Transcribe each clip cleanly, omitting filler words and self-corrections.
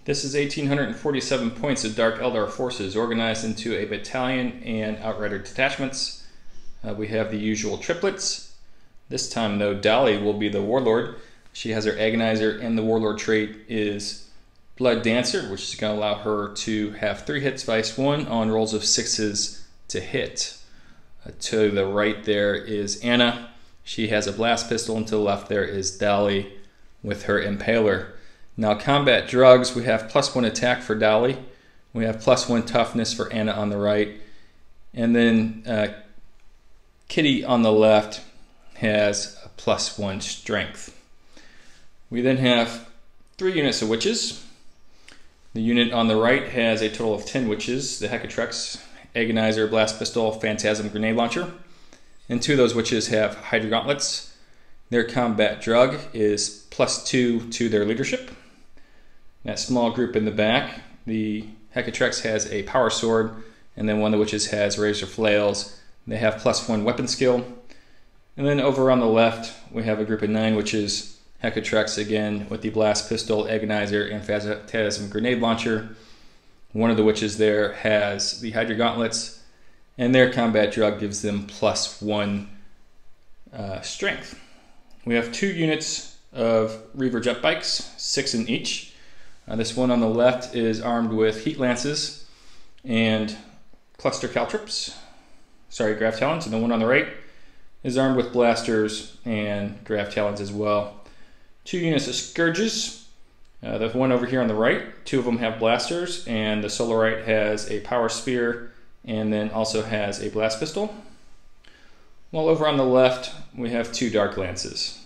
This is 1,847 points of Dark Eldar forces organized into a battalion and outrider detachments. We have the usual triplets. This time though, Dali will be the Warlord. She has her Agonizer, and the Warlord trait is Blood Dancer, which is going to allow her to have 3 hits vice 1 on rolls of 6s to hit. To the right there is Anna. She has a blast pistol, and to the left there is Dali with her Impaler. Now combat drugs, we have +1 attack for Dali. We have +1 toughness for Anna on the right. And then Kitty on the left has a +1 strength. We then have 3 units of witches. The unit on the right has a total of 10 witches, the Hecatrix, Agonizer, Blast Pistol, Phantasm, Grenade Launcher. And 2 of those witches have Hydra Gauntlets. Their combat drug is +2 to their leadership. That small group in the back, the Hecatrix has a Power Sword, and then one of the witches has Razor Flails. They have +1 weapon skill. And then over on the left, we have a group of 9 witches, Hecatrix again with the Blast Pistol, Agonizer, and Phantasm Grenade Launcher. One of the witches there has the Hydra Gauntlets, and their combat drug gives them +1 strength. We have 2 units of Reaver Jet Bikes, 6 in each. This one on the left is armed with Heat Lances and Cluster Caltrops, Grav Talons, and the one on the right is armed with Blasters and Grav Talons as well. 2 units of Scourges. The one over here on the right, 2 of them have Blasters, and the Solarite has a Power Spear and then also has a Blast Pistol. While over on the left, we have 2 Dark Lances.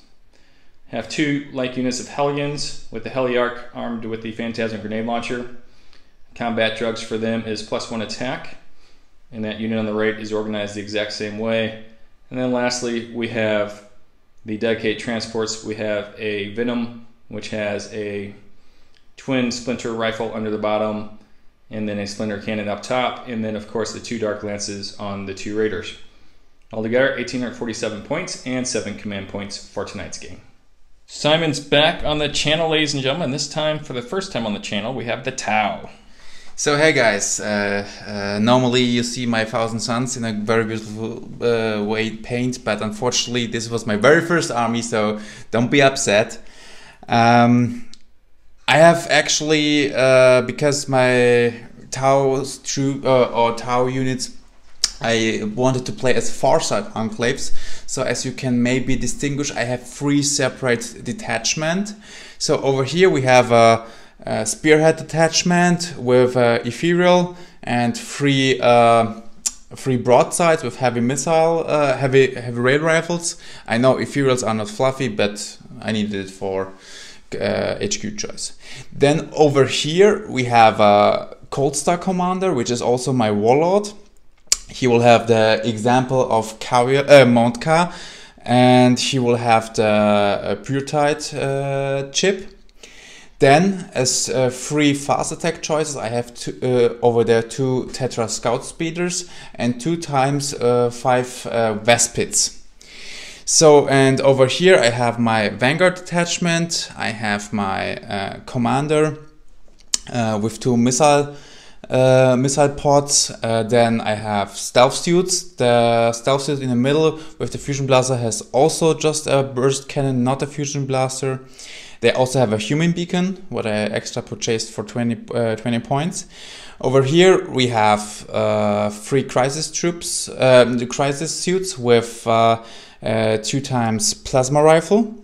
Have 2 light units of Hellions with the Heliarch armed with the Phantasm Grenade Launcher. Combat drugs for them is +1 attack, and that unit on the right is organized the exact same way. And then lastly, we have the dedicated transports. We have a Venom, which has a twin splinter rifle under the bottom, and then a splinter cannon up top, and then of course the 2 Dark Lances on the 2 Raiders. Altogether, 1,847 points and 7 command points for tonight's game. Simon's back on the channel, ladies and gentlemen. This time, for the first time on the channel, we have the Tau. So hey guys, normally you see my Thousand Suns in a very beautiful way paint, but unfortunately this was my very first army, so don't be upset. I have actually, because my Tau's Tau units, I wanted to play as Farsight enclaves. So as you can maybe distinguish, I have 3 separate detachment. So over here we have a Spearhead detachment with Ethereal and 3 broadsides with heavy missile, heavy rail rifles. I know Ethereals are not fluffy, but I needed it for HQ choice. Then over here we have a Cold Star Commander, which is also my Warlord. He will have the example of Montka, and he will have the Pure-Tide chip. Then, as 3 fast attack choices, I have over there 2 Tetra Scout Speeders and 2 times 5 Vespids. So, and over here I have my Vanguard detachment, I have my Commander with 2 missile pods. Then I have stealth suits. The stealth suit in the middle with the fusion blaster has also just a burst cannon, not a fusion blaster. They also have a human beacon, what I extra purchased for 20 points. Over here we have 3 crisis troops, the crisis suits with 2 times plasma rifle.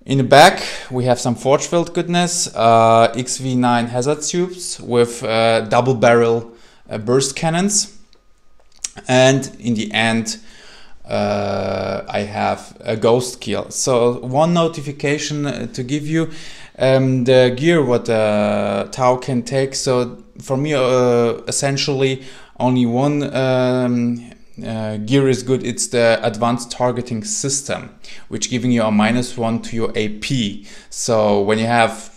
In the back, we have some Forgefield goodness, XV9 hazard tubes with double barrel burst cannons. And in the end, I have a ghost kill. So one notification to give you, the gear what the Tau can take. So for me, essentially only one gear is good. It's the advanced targeting system, which giving you a -1 to your AP. So when you have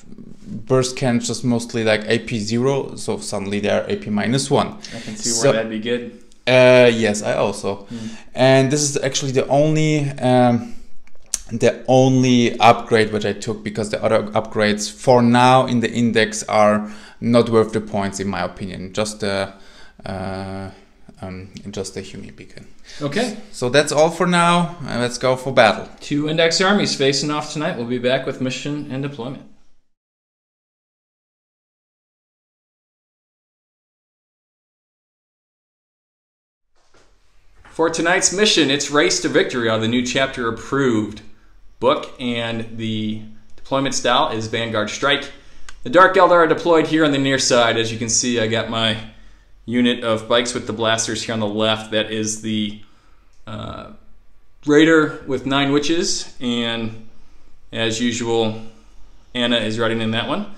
burst cannons, just mostly like AP 0, so suddenly they're AP -1. I can see where that'd be good. Yes, I also. And this is actually the only the only upgrade which I took, because the other upgrades for now in the index are not worth the points in my opinion. Just the Humi beacon. Okay. So that's all for now. Let's go for battle. 2 index armies facing off tonight. We'll be back with mission and deployment. For tonight's mission, it's Race to Victory on the new chapter approved book, and the deployment style is Vanguard Strike. The Dark Eldar are deployed here on the near side. As you can see, I got my unit of bikes with the blasters here on the left. That is the Raider with 9 witches, and as usual, Anna is riding in that one.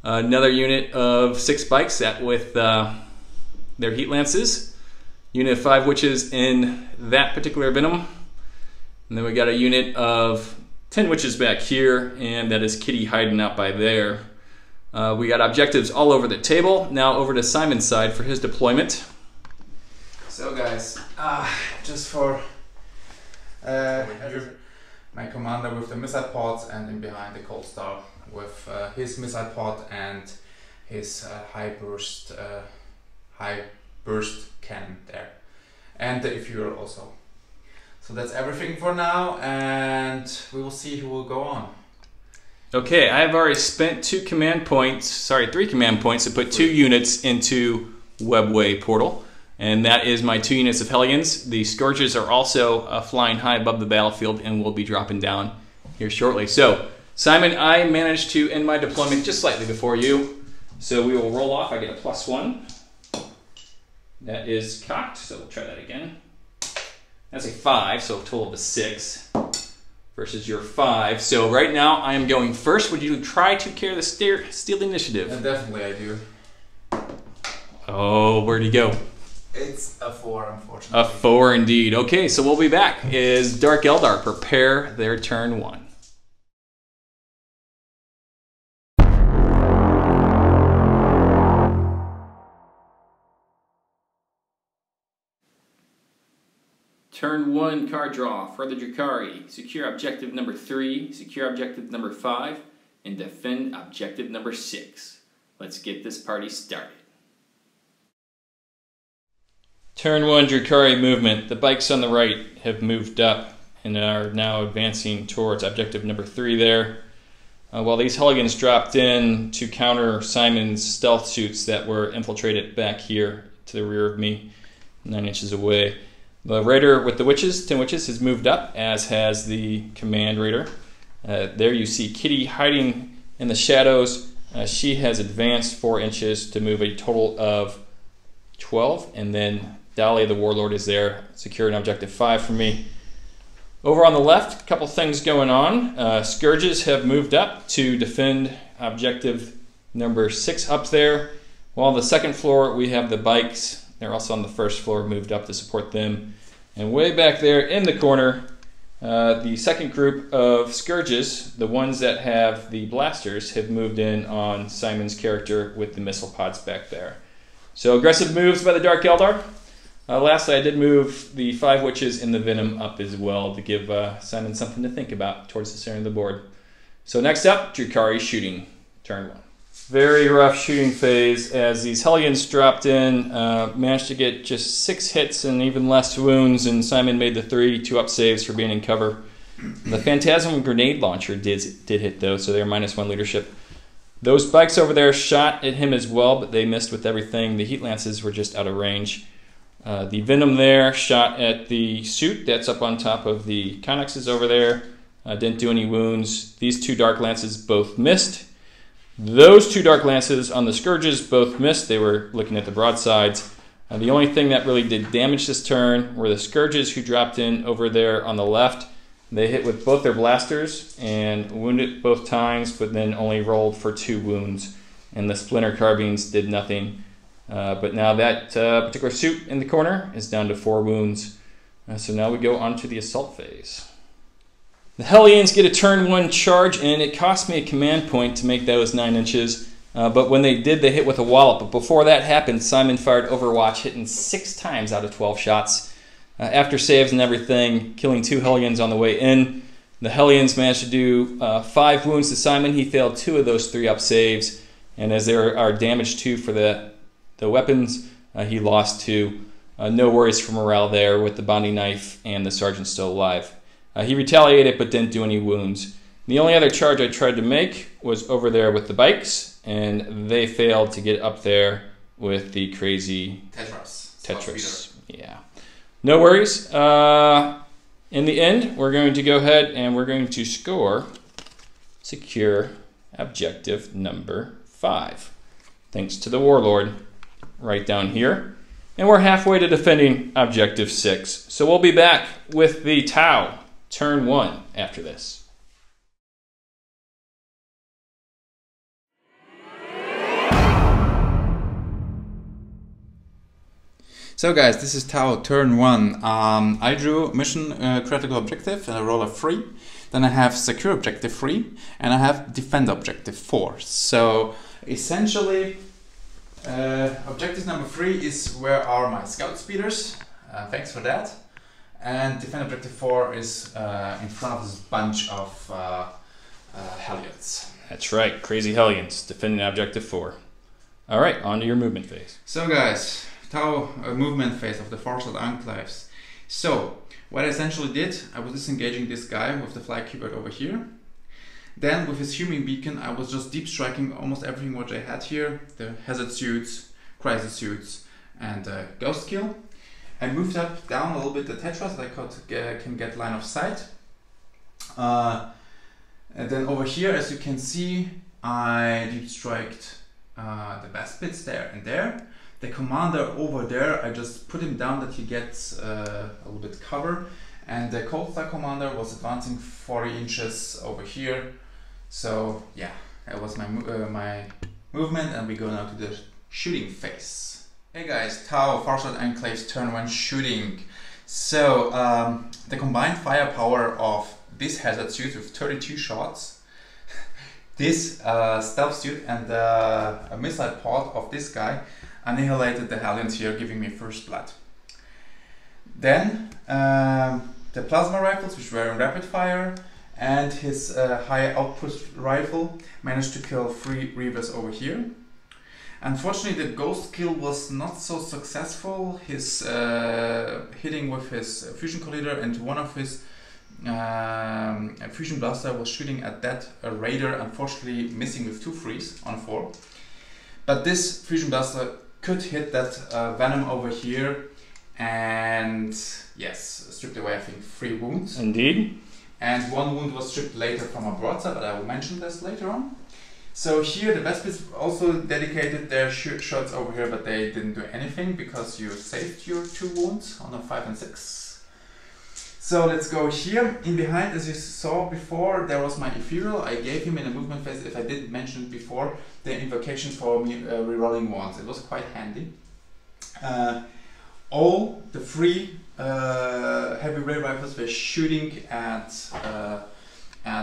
Another unit of 6 bikes, that with their heat lances. Unit of 5 witches in that particular venom. And then we got a unit of 10 witches back here, and that is Kitty hiding out by there. We got objectives all over the table. Now over to Simon's side for his deployment. So guys, just for my commander with the missile pods, and in behind the Cold Star with his missile pod and his high burst cannon there, and the Fuel also. So that's everything for now, and we will see who will go on. Okay, I've already spent 3 command points to put 2 units into Webway Portal, and that is my 2 units of Hellions. The Scourges are also flying high above the battlefield and will be dropping down here shortly. So, Simon, I managed to end my deployment just slightly before you, so we will roll off. I get a +1. That is cocked, so we'll try that again. That's a 5, so a total of a 6 versus your 5. So right now I am going first. Would you try to carry the steal initiative? Definitely I do. Oh, where'd he go? It's a 4, unfortunately. A 4 indeed. Okay, so we'll be back. Is Dark Eldar prepare their turn 1? Turn 1 card draw for the Drukhari. Secure objective number 3, secure objective number 5, and defend objective number 6. Let's get this party started. Turn 1 Drukhari movement. The bikes on the right have moved up and are now advancing towards objective number 3 there. While these Hellions dropped in to counter Simon's stealth suits that were infiltrated back here to the rear of me, 9 inches away. The Raider with the witches, 10 witches, has moved up, as has the Command Raider. There you see Kitty hiding in the shadows. She has advanced 4 inches to move a total of 12. And then Dali, the Warlord, is there, securing objective 5 for me. Over on the left, a couple things going on. Scourges have moved up to defend objective number 6 up there. While on the second floor, we have the bikes. They're also on the first floor, moved up to support them. And way back there in the corner, the second group of Scourges, the ones that have the blasters, have moved in on Simon's character with the missile pods back there. So aggressive moves by the Dark Eldar. Lastly, I did move the 5 witches in the Venom up as well to give Simon something to think about towards the center of the board. So next up, Drukhari shooting, turn 1. Very rough shooting phase as these Hellions dropped in, managed to get just 6 hits and even less wounds, and Simon made the 2 up saves for being in cover. The Phantasm Grenade Launcher did hit though, so they're -1 leadership. Those bikes over there shot at him as well, but they missed with everything. The Heat Lances were just out of range. The Venom there shot at the suit that's up on top of the Connexes over there. Didn't do any wounds. These 2 Dark Lances both missed. Those 2 Dark Lances on the Scourges both missed. They were looking at the broadsides. The only thing that really did damage this turn were the Scourges, who dropped in over there on the left. They hit with both their blasters and wounded both times, but then only rolled for 2 wounds. And the Splinter Carbines did nothing. But now that particular suit in the corner is down to 4 wounds. So now we go on to the assault phase. The Hellions get a turn 1 charge, and it cost me a command point to make those 9 inches. But when they did, they hit with a wallop. But before that happened, Simon fired Overwatch, hitting 6 times out of 12 shots. After saves and everything, killing 2 Hellions on the way in. The Hellions managed to do 5 wounds to Simon. He failed 2 of those 3-up saves. And as there are damage 2 for the weapons, he lost 2. No worries for morale there with the bounty knife and the sergeant still alive. He retaliated but didn't do any wounds. The only other charge I tried to make was over there with the bikes, and they failed to get up there with the crazy Tetris. Yeah. No worries. In the end, we're going to go ahead and we're going to secure objective number 5. Thanks to the Warlord right down here. And we're halfway to defending objective 6. So we'll be back with the Tau turn 1 after this. So guys, this is Tau turn 1. I drew mission critical objective and a roll of 3. Then I have secure objective 3 and I have defend objective 4. So essentially objective number 3 is where are my scout speeders. Thanks for that. And defend objective 4 is in front of this bunch of Hellions. That's right, crazy Hellions defending objective 4. All right, on to your movement phase. So guys, Tau movement phase of the Farsight enclaves. So what I essentially did, I was disengaging this guy with the flag keyword over here. Then with his human beacon, I was just deep striking almost everything what I had here. The hazard suits, crisis suits, and ghost kill. I moved up down a little bit the Tetras that I can get line of sight. And then over here, as you can see, I deep striked the best bits there and there. The commander over there, I just put him down that he gets a little bit cover. And the cold star commander was advancing 40 inches over here. So yeah, that was my movement, and we go now to the shooting phase. Hey guys, Tau Farsight Enclaves turn 1 shooting. So the combined firepower of this hazard suit with 32 shots, this stealth suit and a missile pod of this guy annihilated the Hellions here, giving me first blood. Then the plasma rifles, which were in rapid fire, and his high output rifle managed to kill 3 Reavers over here. Unfortunately, the ghost kill was not so successful. His hitting with his fusion collider, and one of his fusion blaster was shooting at that raider, unfortunately missing with 2 frees on 4. But this fusion blaster could hit that venom over here, and yes, stripped away I think 3 wounds. Indeed. And 1 wound was stripped later from a broadside, but I will mention this later on. So here the best bits also dedicated their shots over here, but they didn't do anything because you saved your 2 wounds on a 5 and 6. So let's go here. In behind, as you saw before, there was my ethereal. I gave him in a movement phase, if I didn't mention it before, the invocation for me rerolling wands. It was quite handy. All the 3 heavy ray rifles were shooting at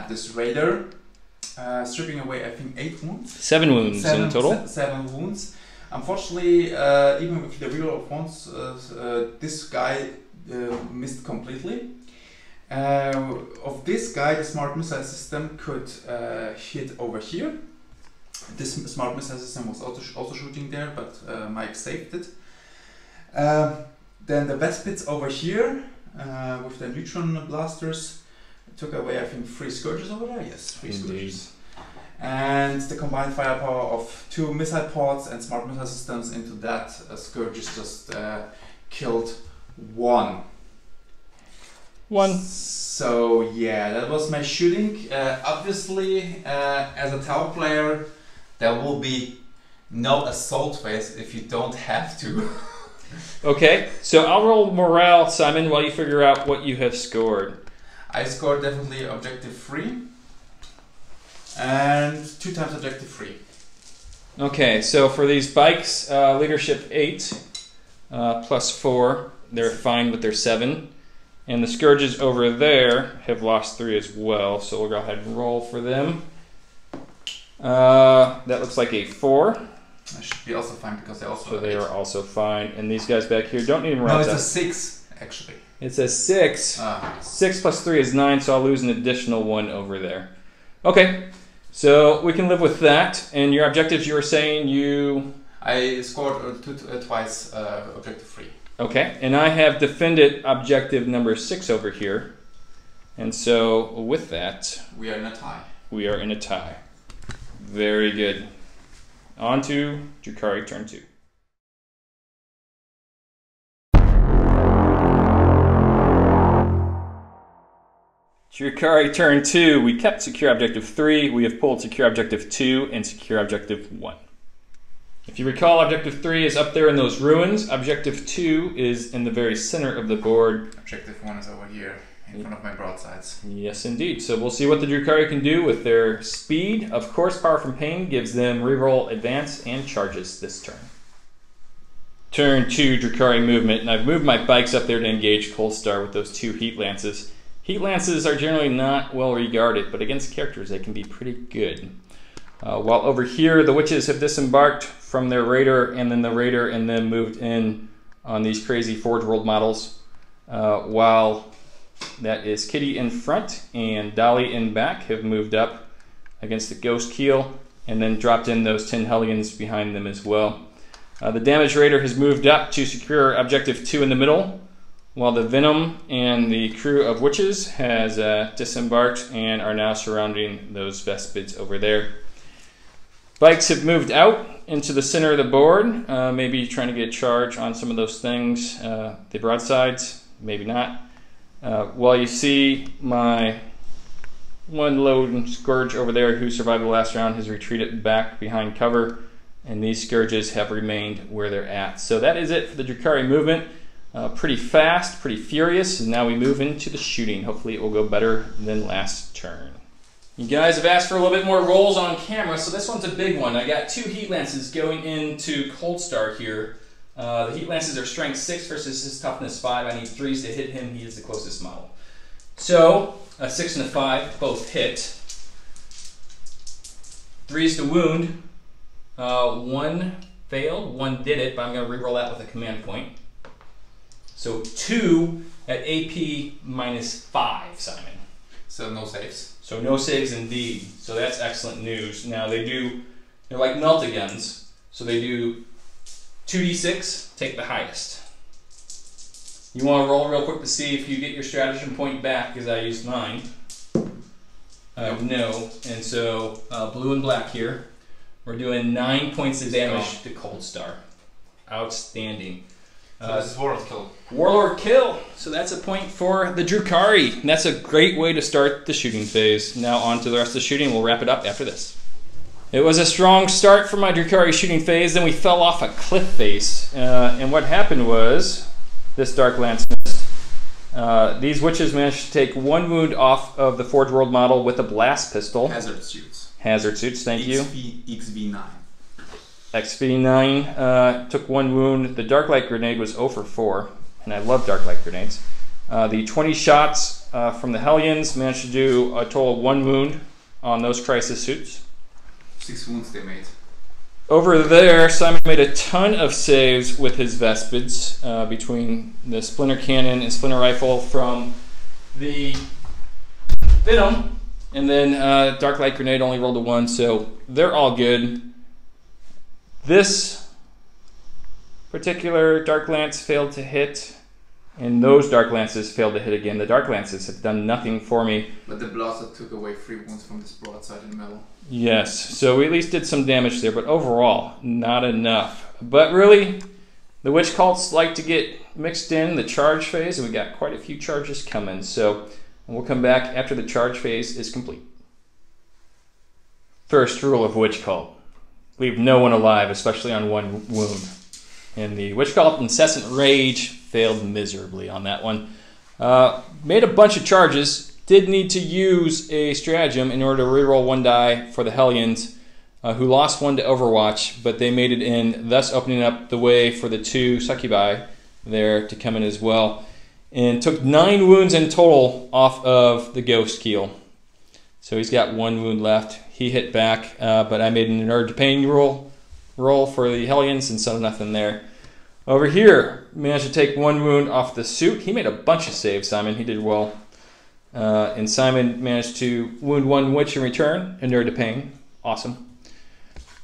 this raider, stripping away I think 8 wounds. 7 wounds in total. 7 wounds. Unfortunately, even with the reroll of wands, this guy missed completely. Of this guy, the smart missile system could hit over here. This smart missile system was also shooting there, but Mike saved it. Then the best bits over here with the neutron blasters took away I think 3 scourges over there. Yes, 3 scourges. And the combined firepower of 2 missile pods and smart missile systems into that scourges just killed 1. So yeah, that was my shooting. Obviously, as a Tau player, there will be no assault phase if you don't have to. Okay, so I'll roll morale, Simon, while you figure out what you have scored. I scored definitely objective 3 and 2 times objective 3. Okay, so for these bikes, leadership 8 plus 4, they're fine with their 7. And the scourges over there have lost 3 as well, so we'll go ahead and roll for them. That looks like a 4. That should be also fine because they also. So they are also fine, and these guys back here don't need morale. No, it's a 6 actually. It says 6. 6 plus 3 is 9, so I'll lose an additional 1 over there. Okay, so we can live with that. And your objectives, you were saying you... I scored twice objective 3. Okay, and I have defended objective number 6 over here. And so with that... we are in a tie. We are in a tie. Very good. On to Drukhari turn 2. Drukhari turn 2, we kept secure objective 3, we have pulled secure objective 2 and secure objective 1. If you recall, objective 3 is up there in those ruins, objective 2 is in the very center of the board. Objective 1 is over here, in front of my broadsides. Yes indeed, so we'll see what the Drukhari can do with their speed. Of course, Power from Pain gives them reroll advance and charges this turn. Turn 2 Drukhari movement, and I've moved my bikes up there to engage Cold Star with those 2 Heat Lances. Heat Lances are generally not well regarded, but against characters they can be pretty good. While over here the Witches have disembarked from their Raider and then moved in on these crazy Forge World models. While that is Kitty in front and Dolly in back have moved up against the Ghost Keel and then dropped in those 10 Hellions behind them as well. The Damage Raider has moved up to secure objective 2 in the middle, while the Venom and the crew of Witches has disembarked and are now surrounding those Vespids over there. Bikes have moved out into the center of the board, maybe trying to get a charge on some of those things. The broadsides, maybe not. While you see my one lone Scourge over there who survived the last round has retreated back behind cover, and these Scourges have remained where they're at. So that is it for the Drukhari movement. Pretty fast, pretty furious, and now we move into the shooting. Hopefully it will go better than last turn. You guys have asked for a little bit more rolls on camera, so this one's a big one. I got 2 Heat Lances going into Cold Star here. The Heat Lances are strength 6 versus his toughness 5. I need 3s to hit him. He is the closest model. So, a 6 and a 5 both hit. 3s to wound. 1 failed, 1 did it, but I'm going to reroll that with a command point. So 2 at AP minus 5, Simon. So no saves. So no saves indeed. So that's excellent news. Now they're like melt-agains. So they do 2d6, take the highest. You want to roll real quick to see if you get your stratagem point back, because I used mine. No. And so blue and black here. We're doing 9 points of damage to Cold Star. Outstanding. So this is Warlord Kill. Warlord Kill. So that's a point for the Drukhari. And that's a great way to start the shooting phase. Now on to the rest of the shooting. We'll wrap it up after this. It was a strong start for my Drukhari shooting phase. Then we fell off a cliff face. And what happened was this Dark Lance missed. These Witches managed to take 1 wound off of the Forge World model with a blast pistol. Hazard suits. Hazard suits, thank you. XV9. XV9 took 1 wound. The Dark Light Grenade was 0 for 4, and I love Dark Light Grenades. The 20 shots from the Hellions managed to do a total of 1 wound on those Crisis suits. 6 wounds they made. Over there, Simon made a ton of saves with his Vespids between the Splinter Cannon and Splinter Rifle from the Venom, and then Dark Light Grenade only rolled a 1, so they're all good. This particular Dark Lance failed to hit, and those Dark Lances failed to hit again. The Dark Lances have done nothing for me. But the Blaster took away 3 wounds from this broadside in the middle. Yes, so we at least did some damage there, but overall, not enough. But really, the Witch Cults like to get mixed in the charge phase, and we got quite a few charges coming. So we'll come back after the charge phase is complete. First rule of Witch Cult. Leave no one alive, especially on 1 wound. And the Witch Cult Incessant Rage failed miserably on that one. Made a bunch of charges. Did need to use a stratagem in order to reroll 1 die for the Hellions, who lost 1 to Overwatch, but they made it in, thus opening up the way for the 2 Succubi there to come in as well. And took 9 wounds in total off of the Ghost Keel. So he's got 1 wound left. He hit back, but I made an Inert Pain roll for the Hellions, and so nothing there. Over here, managed to take 1 wound off the suit. He made a bunch of saves, Simon. He did well. And Simon managed to wound 1 witch in return, inured to pain. Awesome.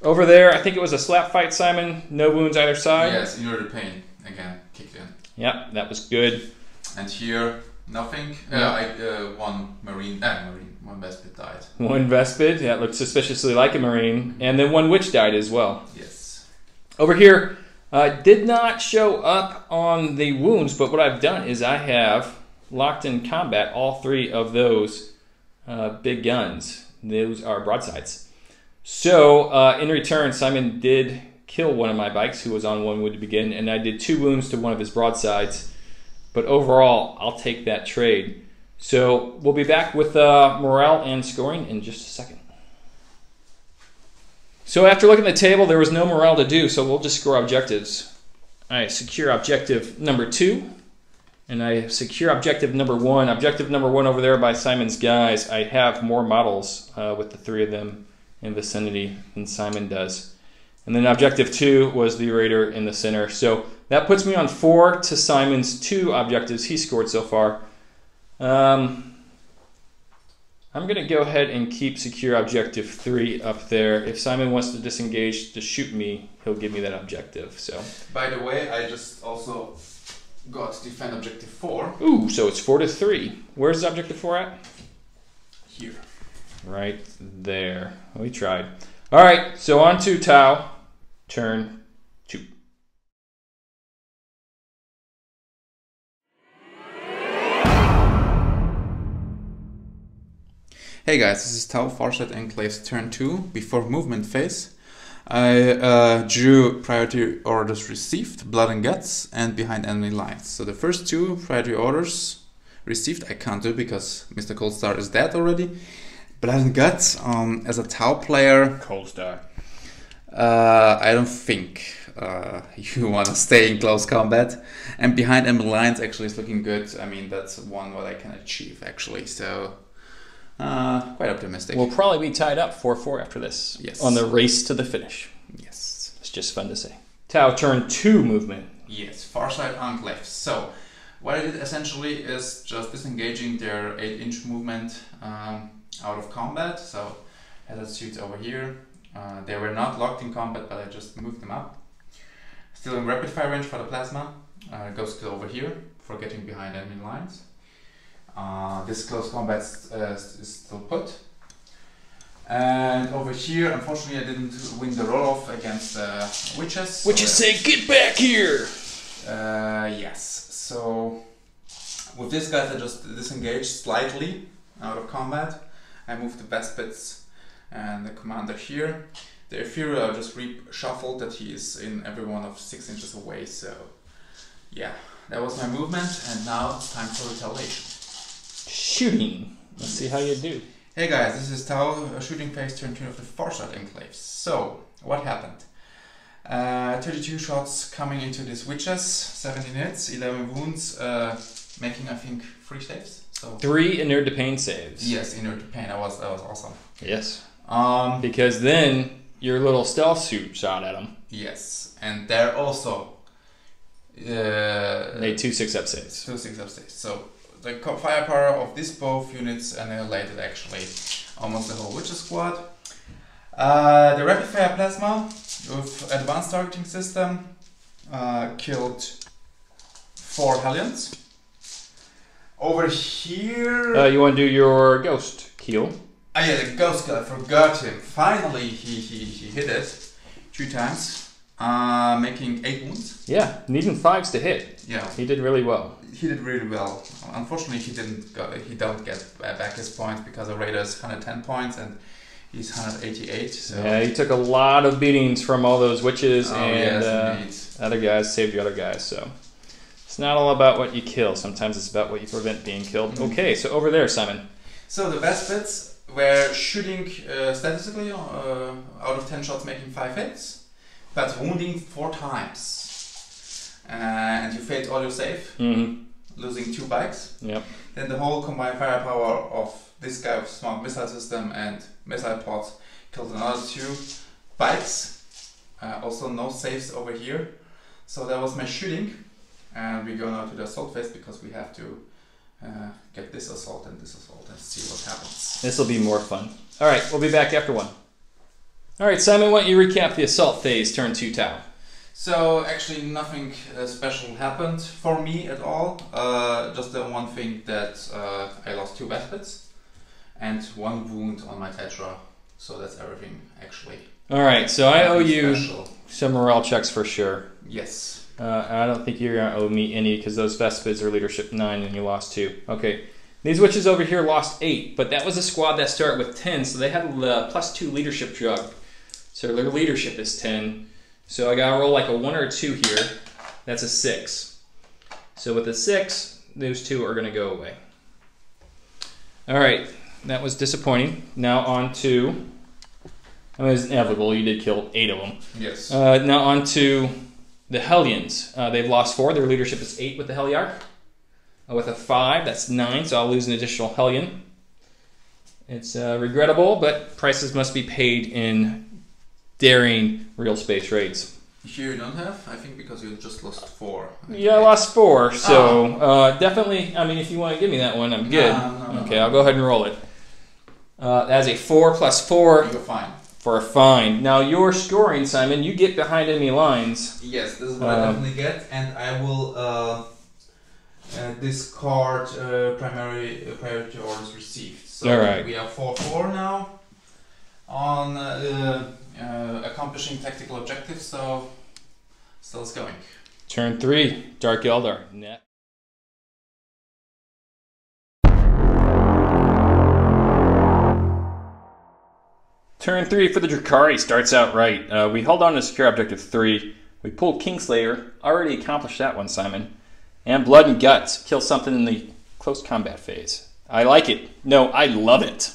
Over there, I think it was a slap fight, Simon. No wounds either side. Yes, inured to pain again, kicked in. Yep, that was good. And here, nothing. One marine, one Vespid died. 1 Vespid, yeah, it looked suspiciously like a marine. And then 1 witch died as well. Yes. Over here, did not show up on the wounds, but what I've done is I have locked in combat all 3 of those big guns. Those are broadsides. So in return, Simon did kill one of my bikes who was on 1 wound to begin, and I did 2 wounds to one of his broadsides. But overall, I'll take that trade. So we'll be back with morale and scoring in just a second. So after looking at the table, there was no morale to do, so we'll just score objectives. I secure objective number 2, and I secure objective number 1. Objective number 1 over there by Simon's guys. I have more models with the 3 of them in vicinity than Simon does. And then objective 2 was the raider in the center. So that puts me on 4 to Simon's 2 objectives he scored so far. I'm going to go ahead and keep secure objective 3 up there. If Simon wants to disengage to shoot me, he'll give me that objective. So, by the way, I just also got to defend objective 4. Ooh, so it's 4 to 3. Where's objective 4 at? Here. Right there. We tried. All right, so on to Tau. Turn 2. Hey guys, this is Tau, Farsight Enclave's turn 2. Before movement phase, I drew priority orders received, blood and guts, and behind enemy lines. So the first 2 priority orders received I can't do because Mr. Coldstar is dead already. Blood and guts, as a Tau player, Coldstar. I don't think you want to stay in close combat. And behind enemy lines actually is looking good. I mean, that's one what I can achieve actually. So quite optimistic. We'll probably be tied up 4-4 after this. Yes. On the race to the finish. Yes. It's just fun to say. Tau, turn 2 movement. Yes, Farsight Enclave. So, what I did essentially is just disengaging their 8-inch movement out of combat. So, hazard suits over here. They were not locked in combat, but I just moved them up. Still in rapid fire range for the plasma. Ghost skill over here for getting behind enemy lines. This close combat is still put. And over here, unfortunately, I didn't win the roll-off against witches. Witches say, get back here! Yes. So, with this guys, I just disengaged slightly out of combat. I moved the Vespids and the commander here. The Ethereal I just reshuffled that he is in every one of 6 inches away. So, yeah, that was my movement, and now it's time for retaliation. Shooting. Let's see how you do. Hey guys, this is Tau, shooting phase turn 2 of the Farsight Enclave. So, what happened? 32 shots coming into these witches, 17 hits, 11 wounds, making I think 3 saves. So 3 inured to pain saves. yes, inured to pain. That was awesome. Yes. Because then your little stealth suit shot at them. Yes, and they're also Made 2 6-up saves. 2 6-up saves. So the firepower of these both units annihilated actually almost the whole witches squad. The rapid fire plasma with advanced targeting system killed 4 Hellions. Over here... you want to do your ghost kill? Ah yeah, the ghost kill, I forgot him. Finally he hit it 2 times, making 8 wounds. Yeah, needing 5s to hit. Yeah. He did really well. He did really well. Unfortunately he don't get back his points because the Raider is 110 points and he's 188. So. Yeah, he took a lot of beatings from all those witches and yes, other guys, saved your other guys, so it's not all about what you kill. Sometimes it's about what you prevent being killed. Mm-hmm. Okay, so over there, Simon. So the Vespids were shooting statistically out of 10 shots making 5 hits, but wounding 4 times. And you failed all your save, losing 2 bikes. Yep. Then the whole combined firepower of this guy with smart missile system and missile pods killed another 2 bikes. Also no saves over here. So that was my shooting, and we go now to the assault phase because we have to get this assault and see what happens. This will be more fun. All right, we'll be back after one. All right, Simon, why don't you recap the assault phase, turn 2 Tau? So actually nothing special happened for me at all. Just the one thing that I lost 2 Vespids and 1 wound on my Tetra. So that's everything actually. All right, so I owe you special. Some morale checks for sure. Yes. I don't think you're going to owe me any because those Vespids are leadership 9 and you lost 2. Okay. These witches over here lost 8, but that was a squad that started with 10, so they had the +2 leadership drug. So their leadership is 10. So I got to roll like a 1 or a 2 here. That's a 6. So with a 6, those 2 are going to go away. All right. That was disappointing. Now on to... I mean, it was inevitable. You did kill 8 of them. Yes. Now on to the Hellions. They've lost 4. Their leadership is 8 with the Heliarch. With a 5, that's 9, so I'll lose an additional Hellion. It's regrettable, but prices must be paid in daring real space raids. Here you don't have? I think because you just lost 4. Yeah, I lost 4, so definitely, I mean, if you want to give me that one, I'm good. No, okay, I'll go ahead and roll it. That's a 4 + 4. You're fine. For a fine. Now your scoring, Simon, you get behind enemy lines. Yes, this is what I definitely get, and I will discard priority orders received. So Alright. we have 4/4 now on accomplishing tactical objectives, so still it's going. Turn 3, Dark Eldar. Net. Turn 3 for the Drukhari starts out right. We held on to secure objective 3. We pulled Kingslayer. Already accomplished that one, Simon. And Blood and Guts. Kill something in the close combat phase. I like it. No, I love it.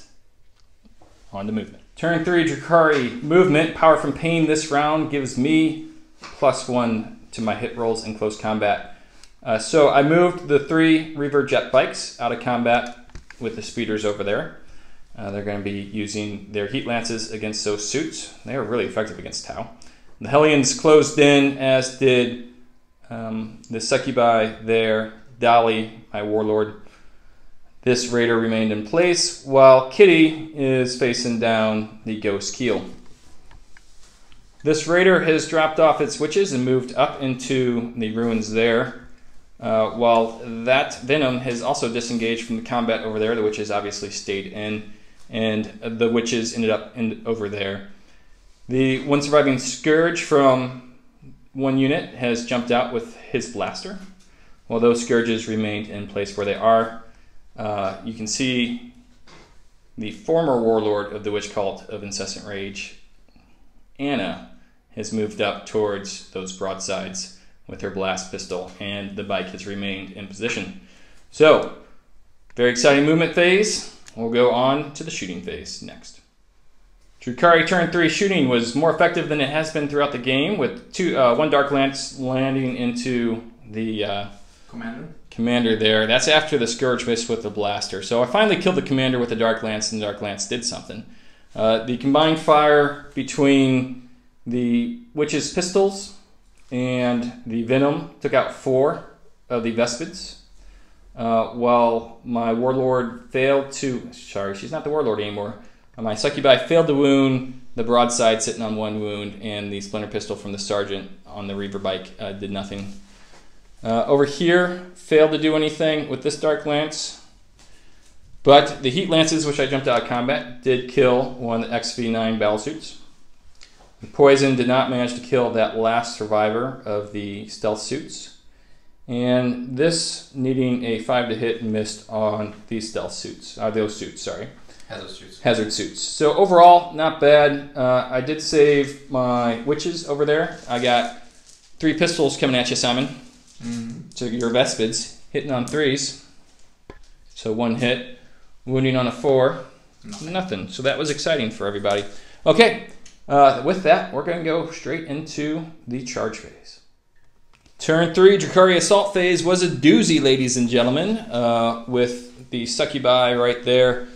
On to movement. Turn 3 Drukhari movement. Power from Pain this round gives me +1 to my hit rolls in close combat. So I moved the 3 Reaver jet bikes out of combat with the speeders over there. They're going to be using their heat lances against those suits. They are really effective against Tau. The Hellions closed in, as did the Succubi there. Dali, my warlord. This raider remained in place, while Kitty is facing down the Ghost Keel. This raider has dropped off its witches and moved up into the ruins there, while that Venom has also disengaged from the combat over there. The witches obviously stayed in, and the witches ended up over there. The one surviving Scourge from one unit has jumped out with his blaster, while those Scourges remained in place where they are. You can see the former warlord of the witch cult of Incessant Rage, Anna, has moved up towards those broadsides with her blast pistol, and the bike has remained in position. So, very exciting movement phase. We'll go on to the shooting phase next. Drukhari turn 3 shooting was more effective than it has been throughout the game, with one Dark Lance landing into the commander there. That's after the Scourge missed with the blaster. So I finally killed the commander with the Dark Lance, and the Dark Lance did something. The combined fire between the Witch's pistols and the Venom took out 4 of the Vespids. While my warlord failed to... Sorry, she's not the warlord anymore. My Succubi failed to wound the broadside, sitting on 1 wound, and the splinter pistol from the sergeant on the Reaver bike did nothing. Over here, failed to do anything with this Dark Lance. But the Heat Lances, which I jumped out of combat, did kill one of the XV9 battlesuits. The Poison did not manage to kill that last survivor of the stealth suits. And this needing a 5 to hit missed on these stealth suits. Those suits, sorry. Hazard suits. So overall, not bad. I did save my witches over there. I got 3 pistols coming at you, Simon. So your Vespids hitting on 3s. So 1 hit. Wounding on a 4. Nothing. So that was exciting for everybody. Okay. With that, we're going to go straight into the charge phase. Turn 3 Drukhari assault phase was a doozy, ladies and gentlemen, with the Succubi right there.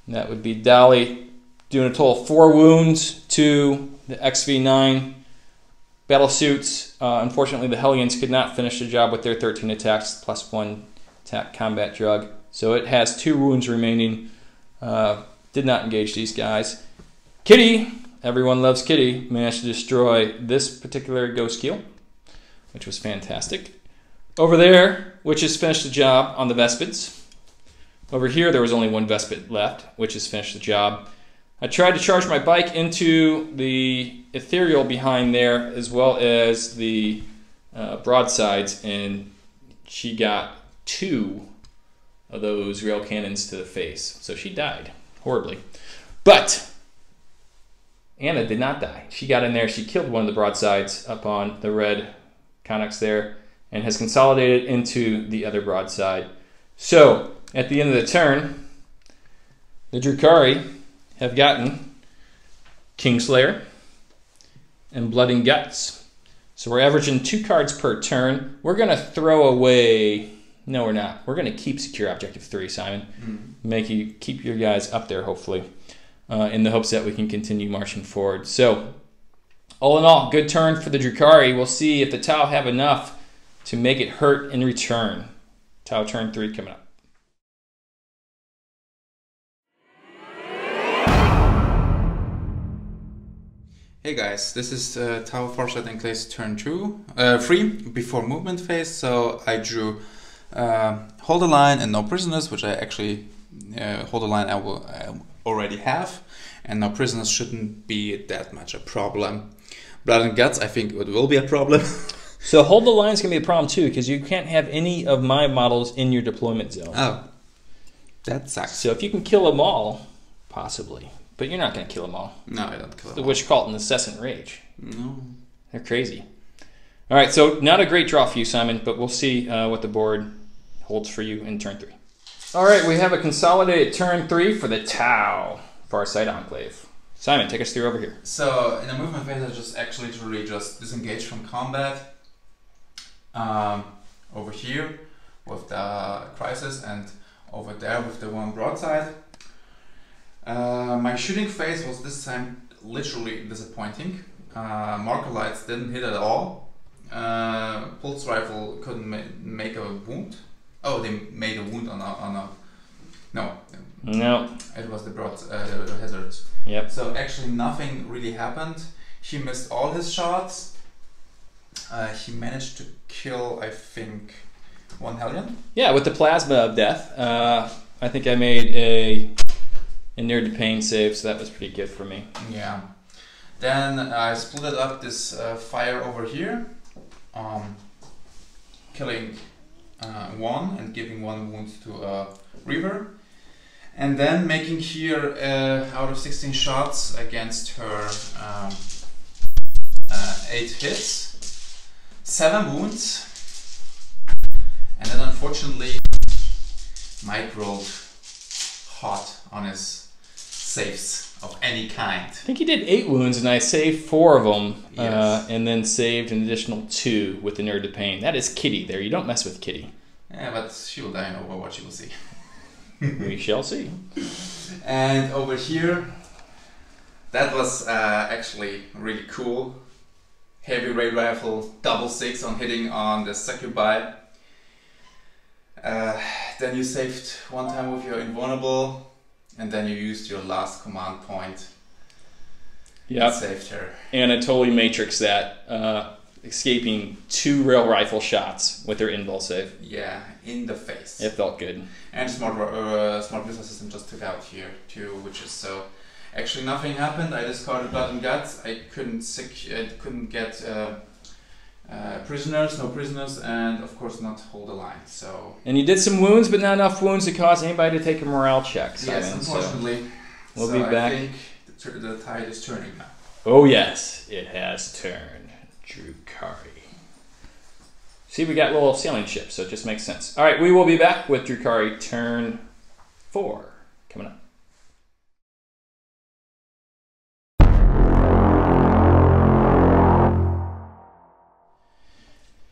That would be Dali doing a total of 4 wounds to the XV9. battle suits. Unfortunately, the Hellions could not finish the job with their 13 attacks, +1 attack combat drug. So it has 2 wounds remaining. Did not engage these guys. Kitty, everyone loves Kitty, managed to destroy this particular Ghost Keel, which was fantastic. Over there, Witches finished the job on the Vespids. Over here, there was only 1 Vespid left, Witches finished the job. I tried to charge my bike into the Ethereal behind there, as well as the broadsides, and she got 2 of those rail cannons to the face. So she died horribly. But Anna did not die. She got in there, she killed one of the broadsides up on the red Connex there, and has consolidated into the other broadside. So, at the end of the turn, the Drukhari have gotten Kingslayer and Blood and Guts. So we're averaging 2 cards per turn. We're going to throw away... No, we're not. We're going to keep Secure Objective 3, Simon. Make you keep your guys up there, hopefully, in the hopes that we can continue marching forward. So, all in all, good turn for the Drukhari. We'll see if the Tau have enough to make it hurt in return. Tau turn 3 coming up. Hey guys, this is Tau Farsight Enclave's turn 3 before movement phase. So I drew Hold the Line and No Prisoners, which I actually Hold the Line I already have, and No Prisoners shouldn't be that much a problem. Blood and Guts, I think it will be a problem. So Hold the Line is going to be a problem too, because you can't have any of my models in your deployment zone. Oh, that sucks. So if you can kill them all, possibly. But you're not going to kill them all. No, I don't kill them the all. Witch Cult and Incessant Rage. No. They're crazy. All right, so not a great draw for you, Simon, but we'll see what the board holds for you in turn 3. All right, we have a consolidated turn 3 for the Tau Farsight Enclave. Simon, take us through over here. So in the movement phase, I just actually literally just disengage from combat over here with the Crisis, and over there with the 1 broadside. My shooting phase was this time literally disappointing. Marker lights didn't hit at all. Pulse rifle couldn't make a wound. Oh, they made a wound on a no. It was the the hazards. Yep. So actually nothing really happened. He missed all his shots. He managed to kill, I think, 1 Hellion. Yeah, with the Plasma of Death. I think I made a near to pain save, so that was pretty good for me. Yeah. Then I split up this fire over here, killing 1 and giving 1 wound to a Reaver, and then making here out of 16 shots against her 8 hits, 7 wounds, and then unfortunately Mike rolled hot on his saves of any kind. I think he did 8 wounds, and I saved 4 of them, Yes. and then saved an additional 2 with the Nerd to Pain. That is Kitty there. You don't mess with Kitty. Yeah, but she will die in Overwatch, you will see. We shall see. And over here, that was actually really cool. Heavy ray rifle, double 6 on hitting on the Succubi. Then you saved 1 time with your invulnerable. And then you used your last command point. Yep. Saved her. And it totally matrixed that, escaping 2 rail rifle shots with her invul save. Yeah, in the face. It felt good. And smart missile system just took out here 2 witches. So actually nothing happened. I discarded Blood and Guts. I couldn't get prisoners, no prisoners, and of course not hold the line. So. And you did some wounds, but not enough wounds to cause anybody to take a morale check, Simon. Yes, unfortunately. So we'll be back. I think the tide is turning now. Oh yes, it has turned. Drukhari. See, we got little sailing ships, so it just makes sense. All right, we will be back with Drukhari turn 4 coming up.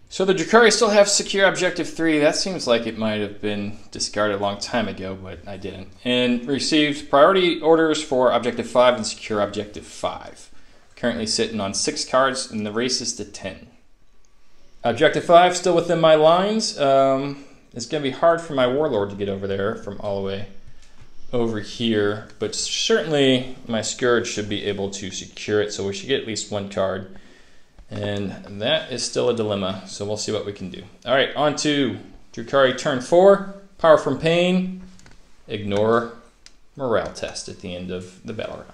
So the Drukhari still have Secure Objective 3. That seems like it might have been discarded a long time ago, but I didn't. And received priority orders for Objective 5 and Secure Objective 5. Currently sitting on 6 cards, and the race is to 10. Objective 5 still within my lines. It's going to be hard for my Warlord to get over there from all the way over here, but certainly my Scourge should be able to secure it, so we should get at least 1 card. And that is still a dilemma, so we'll see what we can do. Alright, on to Drukhari turn 4. Power from Pain. Ignore morale test at the end of the battle round.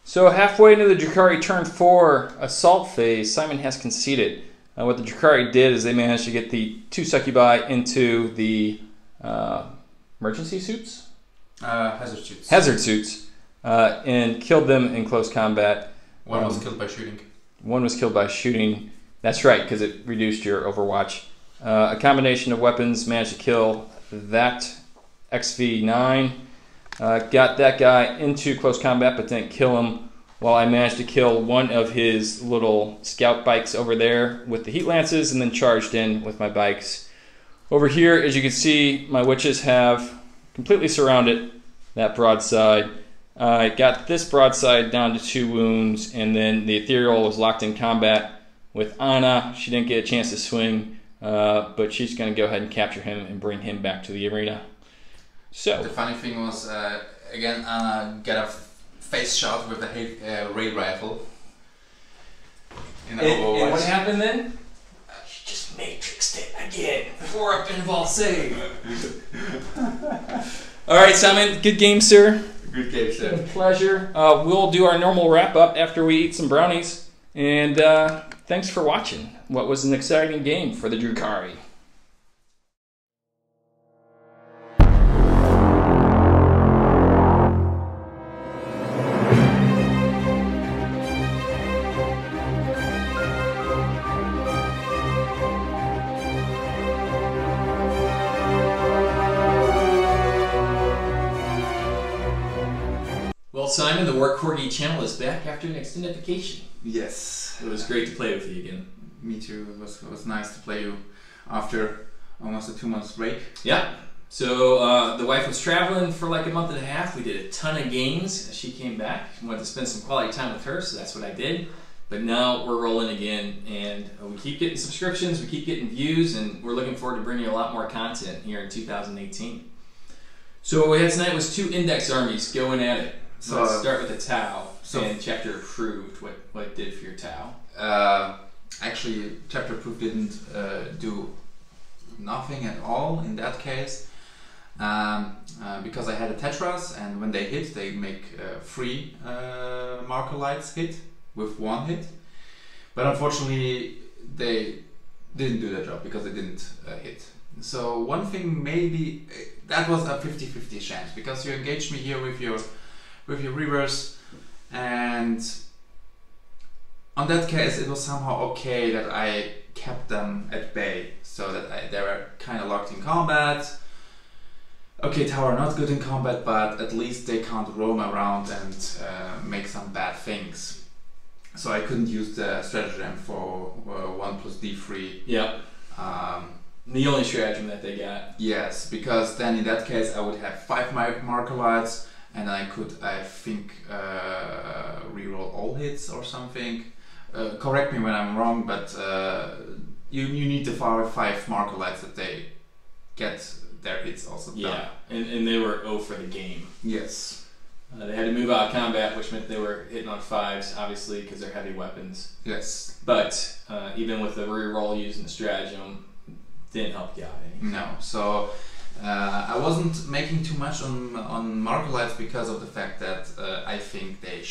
So halfway into the Drukhari turn 4 assault phase, Simon has conceded. What the Drukhari did is they managed to get the 2 succubi into the emergency suits? Hazard suits. Hazard suits. And killed them in close combat. One was killed by shooting. One was killed by shooting. That's right, because it reduced your Overwatch. A combination of weapons managed to kill that XV9. Got that guy into close combat, but didn't kill him. While I managed to kill one of his little scout bikes over there with the heat lances, and then charged in with my bikes. Over here, as you can see, my witches have completely surrounded that broadside. I got this broadside down to 2 wounds, and then the Ethereal was locked in combat with Anna. She didn't get a chance to swing, but she's going to go ahead and capture him and bring him back to the arena. So the funny thing was, again, Anna got a face shot with the raid rifle. And what happened then? She just matrixed it again. 4-up pinball save. Alright, Simon, good game, sir. Good game, sir. It's been a pleasure. We'll do our normal wrap-up after we eat some brownies. And thanks for watching what was an exciting game for the Drukhari. Well, Simon, the War Corgi channel is back after an extended vacation. Yes. It was great to play with you again. Me too. It was nice to play you after almost a 2-month break. Yeah. So the wife was traveling for like a month and a half. We did a ton of games. She came back. I wanted to spend some quality time with her, so that's what I did. But now we're rolling again, and we keep getting subscriptions, we keep getting views, and we're looking forward to bringing you a lot more content here in 2018. So what we had tonight was 2 index armies going at it. So let's start with the Tau, and Chapter Approved, what it did for your Tau. Actually, Chapter Approved didn't do nothing at all in that case, because I had a Tetras, and when they hit, they make 3 marker lights hit with 1 hit. But unfortunately, they didn't do their job because they didn't hit. So one thing maybe, that was a 50-50 chance, because you engaged me here with your reverse, and on that case it was somehow okay that I kept them at bay, so that they were kind of locked in combat. Okay, Tower not good in combat, but at least they can't roam around and make some bad things. So I couldn't use the stratagem for 1+D3. Yeah. The only stratagem that they got. Yes, because then in that case I would have 5 marker lights, and I could, I think, reroll all hits or something. Correct me when I'm wrong, but you need the 5 marker lights that they get their hits also done. Yeah, and they were 0 for the game. Yes. They had to move out of combat, which meant they were hitting on 5s, obviously, because they're heavy weapons. Yes. But even with the reroll using the stratagem, didn't help you out any. No, so I wasn't making too much on marker lights because of the fact that I think they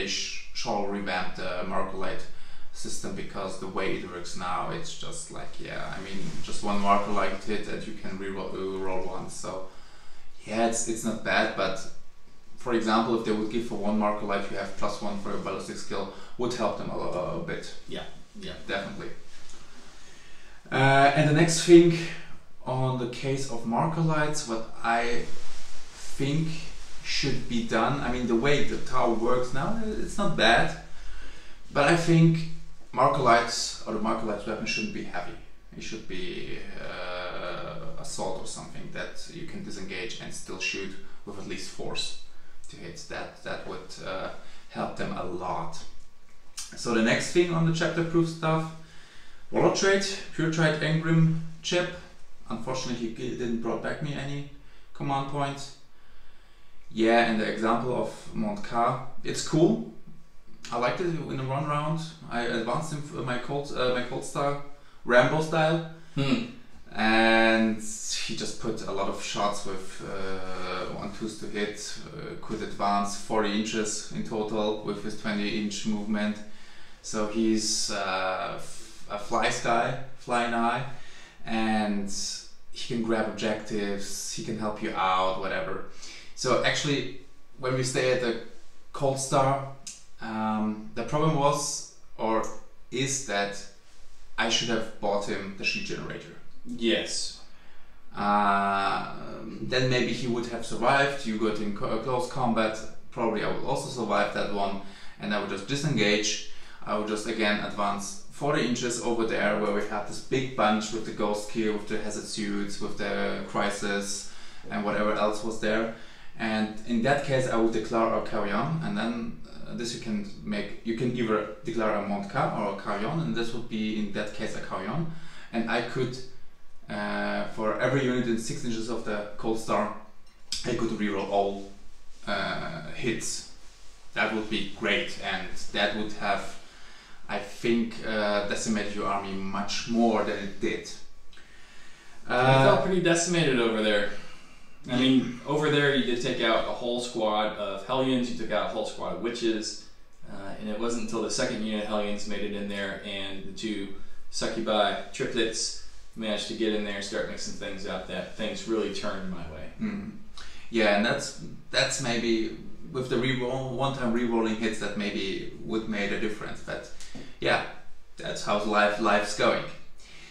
shall revamp the marker light system, because the way it works now, it's just like, yeah, I mean, just 1 marker light hit that you can roll once. So yeah, it's not bad, but for example, if they would give for 1 marker light, you have +1 for your ballistic skill, would help them a bit. Yeah, yeah, definitely. And the next thing on the case of marker lights, what I think should be done, I mean, the way the tower works now, it's not bad, but I think marker lights, or the marker lights weapon, shouldn't be heavy. It should be assault or something that you can disengage and still shoot with at least force. to hit. That would help them a lot. So the next thing on the chapter proof stuff, Warlord trait, Pure Trait Engrim chip. Unfortunately, he didn't brought back me any command points. Yeah, and the example of Mont K, it's cool. I liked it in the one round. I advanced him for my Cold Star Rambo style, and he just put a lot of shots with 1/2s to hit. Could advance 40 inches in total with his 20-inch movement. So he's a flying eye, and he can grab objectives. He can help you out, whatever. So actually, when we stay at the Cold Star, the problem was, or is, that I should have bought him the sheet generator. Yes. Then maybe he would have survived. You got in close combat, probably I would also survive that one, and I would just disengage. I would just again advance 40 inches over there where we have this big bunch with the Ghost Kill, with the Hazard Suits, with the Crisis, and whatever else was there. And in that case I would declare a Carrion, and then this you can either declare a Mont K or a Carrion, and this would be in that case a Carrion. And I could, for every unit in 6 inches of the Cold Star, I could reroll all hits. That would be great, and that would have, I think, decimated your army much more than it did. I felt pretty decimated over there. I mean, over there you did take out a whole squad of Hellions, you took out a whole squad of Witches, and it wasn't until the second unit of Hellions made it in there and the 2 Succubi triplets managed to get in there and start mixing things up that things really turned my way. Yeah, and that's maybe with the one-time re-rolling hits that maybe would made a difference, but yeah, that's how life's going.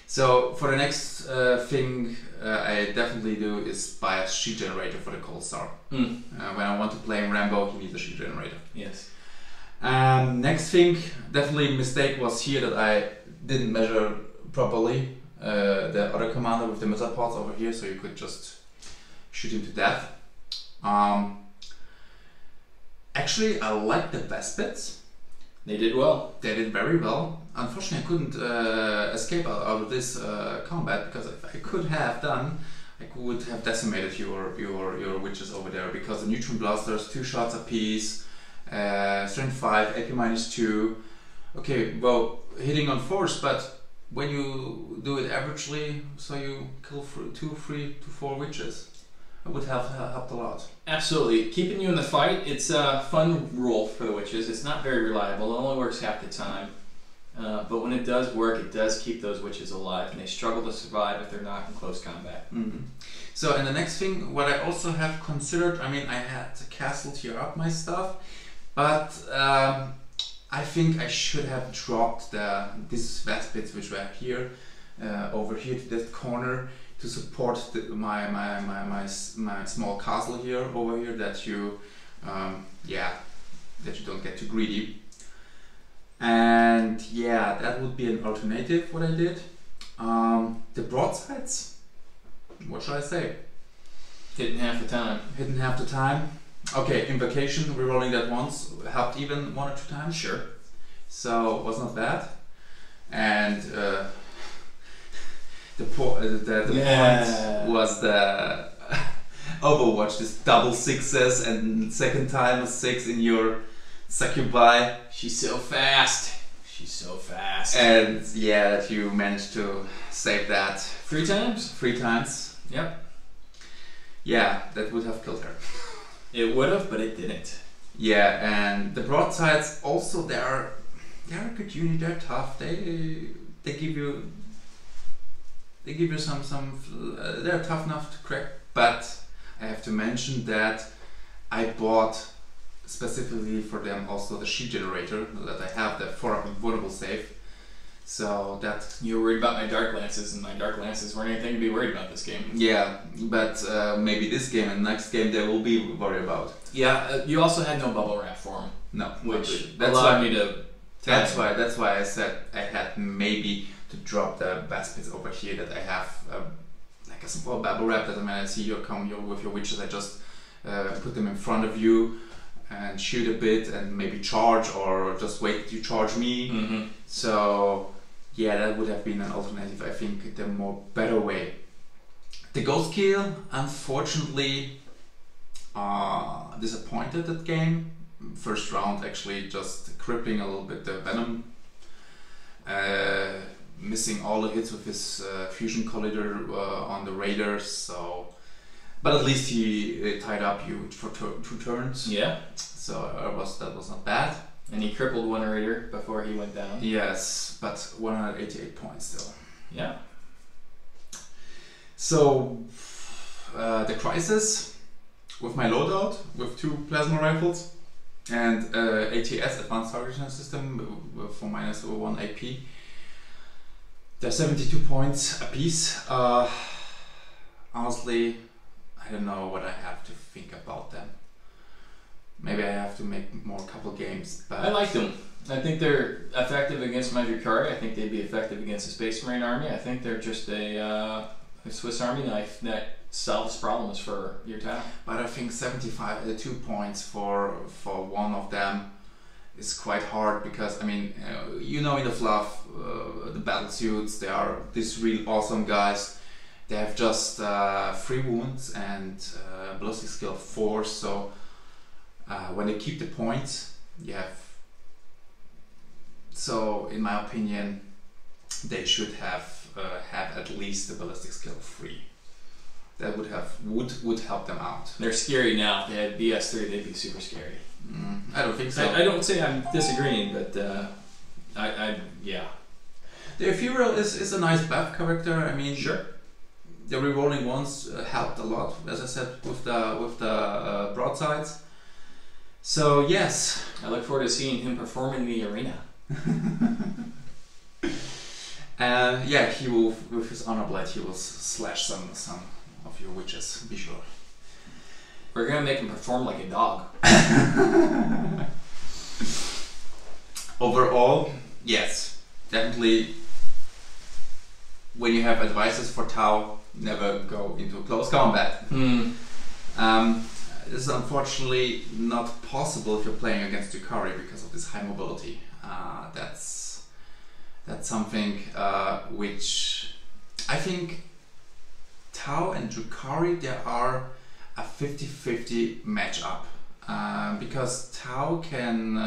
So for the next thing I definitely do is buy a sheet generator for the Cold Star. When I want to play in Rambo, he needs a sheet generator. Yes. Next thing, definitely mistake was here that I didn't measure properly the other commander with the missile pods over here, so you could just shoot him to death. Actually, I like the best bits. They did well. They did very well. Unfortunately, I couldn't escape out of this combat, because if I could have done, I would have decimated your Witches over there, because the neutron blasters, 2 shots apiece, strength 5, AP -2. Okay, well, hitting on force, but when you do it averagely, so you kill 2, 3 to 4 Witches, it would have helped a lot. Absolutely. Keeping you in the fight, it's a fun rule for the Witches. It's not very reliable. It only works half the time. But when it does work, it does keep those Witches alive, and they struggle to survive if they're not in close combat. So, and the next thing, what I also have considered, I mean, I had the castle tier up my stuff, but I think I should have dropped these vast bits which were here, over here to that corner, to support my small castle here over here, that you that you don't get too greedy. And yeah, that would be an alternative what I did. The broadsides, what should I say? Hitting half the time. Hitting half the time. Okay, Invocation, rerolling that once, helped even 1 or 2 times. Sure. So it was not bad. And the point was the Overwatch, this double 6s, and second time a 6 in your Succubi. She's so fast. She's so fast. And yeah, that you managed to save that. 3 times? 3 times. Yep. Yeah, that would have killed her. It would have, but it didn't. Yeah, and the broadsides also, they're a good unit. They're tough. They give you some they're tough enough to crack. But I have to mention that I bought specifically for them also the sheet generator, that I have the 4 vulnerable save. So that you were worried about my Dark Lances, and my Dark Lances weren't anything to be worried about this game. Yeah, but maybe this game and next game they will be worried about. Yeah, you also had no bubble wrap for them. No, which allowed me to. That's why I said I had maybe to drop the baskets over here, that I have like a small bubble wrap, that when I see you come with your Witches, I just put them in front of you and shoot a bit and maybe charge, or just wait to charge me. So yeah, that would have been an alternative. I think the more better way. The Ghost Kill, unfortunately, disappointed that game. First round actually just crippling a little bit the Venom, missing all the hits with his fusion collider on the Raiders. So, but at least he tied up you for 2 turns. Yeah. So that was not bad. And he crippled one Raider before he went down. Yes, but 188 points still. Yeah. So the Crisis with my loadout with 2 plasma rifles and ATS, Advanced Targeting System, for minus 1 AP. They're 72 points a piece. Honestly, I don't know what I have to think about them. Maybe I have to make more couple games. But I like them. I think they're effective against my Drukhari. I think they'd be effective against a Space Marine army. I think they're just a Swiss Army knife that solves problems for your town. But I think 2 points for one of them is quite hard, because I mean, you know, in the fluff, the battle suits, they are these real awesome guys. They have just 3 wounds and ballistic skill 4. So when they keep the points, you have. So in my opinion, they should have at least the ballistic skill 3. That would help them out. They're scary now. If they had BS3, they'd be super scary. I don't think so. I don't say I'm disagreeing, but yeah. The Ethereal is a nice buff character. I mean, sure. The rerolling ones helped a lot, as I said, with the broadsides. So yes, I look forward to seeing him perform in the arena. And yeah, he will, with his honor blade, he will slash some of your witches. Be sure. We're gonna make him perform like a dog. Overall, yes, definitely. When you have advices for Tau, never go into close combat. This is unfortunately not possible if you're playing against Drukhari because of this high mobility. That's something which I think Tau and Drukhari, they are a 50-50 matchup, because Tau can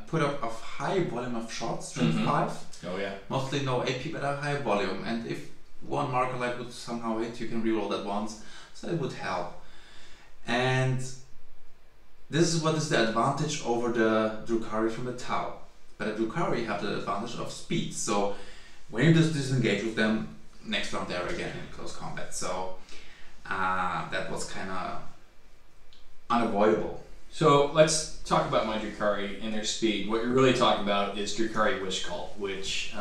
put up a high volume of shots, strength 5. Oh yeah. Mostly no AP, but a high volume, and if one marker light would somehow hit, you can reroll that once, so it would help. And this is what is the advantage over the Drukhari from the Tau. But the Drukhari have the advantage of speed, so when you just disengage with them, next round they're again in close combat. So that was kind of unavoidable. So let's talk about my Drukhari and their speed. What you're really talking about is Drukhari Witch Cult, which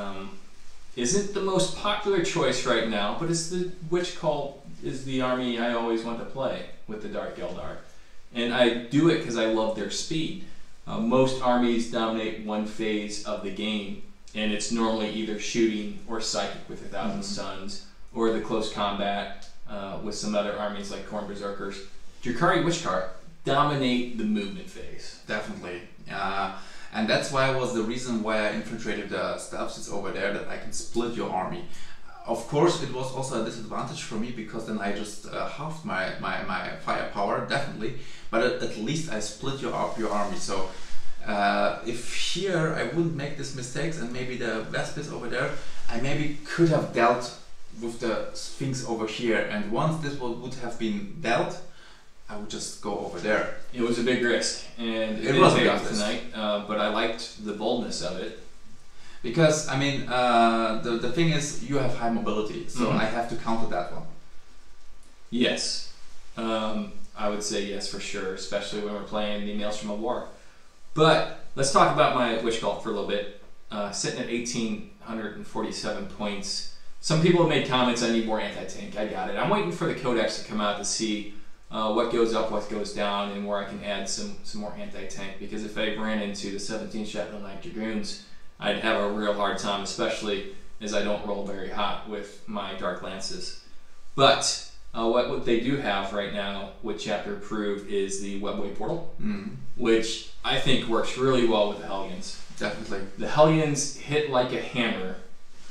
isn't the most popular choice right now, but it's the Witch Cult is the army I always want to play with the Dark Eldar. And I do it because I love their speed. Most armies dominate one phase of the game, and it's normally either shooting or psychic with 1,000 Suns, or the close combat with some other armies like Khorne Berserkers. Drukhari Witch Cult dominate the movement phase. Definitely. And that's why was the reason why I infiltrated the stealth suits over there, that I can split your army. Of course, it was also a disadvantage for me, because then I just halved my firepower, definitely. But at least I split your army. So if here I wouldn't make these mistakes, and maybe the Vesp is over there, I maybe could have dealt with the Sphinx over here. And once this would have been dealt, I would just go over there. It was a big risk, and it was paid a off big risk tonight. But I liked the boldness of it. Because, I mean, the thing is, you have high mobility, so I have to counter that one. Yes. I would say yes for sure, especially when we're playing the Maelstrom of War. But let's talk about my Witch Cult for a little bit. Sitting at 1,847 points. Some people have made comments, I need more anti-tank. I got it. I'm waiting for the Codex to come out to see what goes up, what goes down, and where I can add some more anti-tank. Because if I ran into the 17 Shrapnel Knight Dragoons, I'd have a real hard time, especially as I don't roll very hot with my Dark Lances. But What they do have right now with Chapter Approved is the Webway portal, which I think works really well with the Hellions. Definitely. The Hellions hit like a hammer,